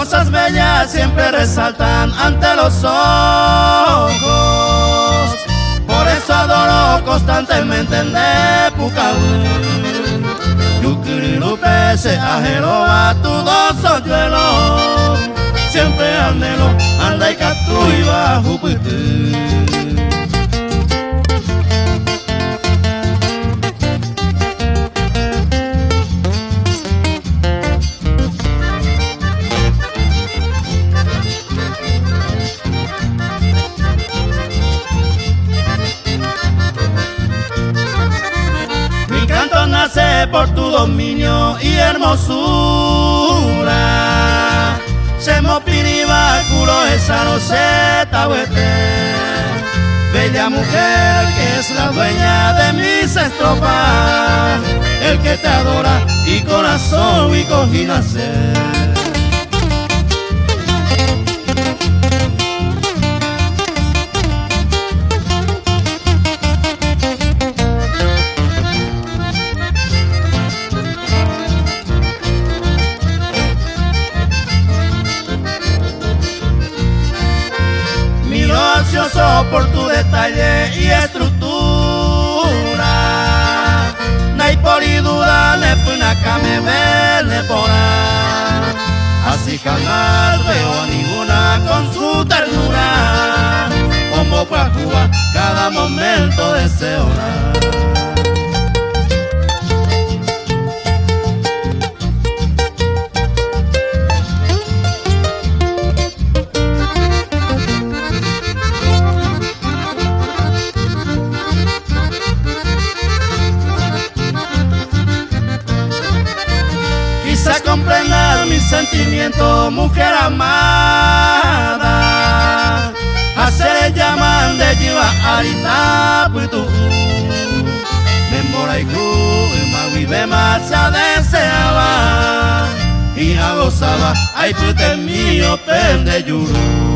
Cosas bellas siempre resaltan ante los ojos. Por eso adoro constantemente en Nepucaú. Yukirilupe se ajero a tu dos hoyuelos. Siempre anhelo anda y catu y bajo putu. Nace por tu dominio y hermosura. Semopiriba curo esa roseta huete. Bella mujer que es la dueña de mis estrofas. El que te adora y corazón y cogí nacer. Ansioso por tu detalle y estructura. Naipori duda le puna me vele pora. Así jamás veo a ninguna con su ternura. Como Cuba cada momento deseo orar. Quizá comprender mis sentimientos, mujer amada. Hacer llaman de lleva arita putu. Memora y vive más ya deseaba. Y gozaba, ay pute mío pende yuru.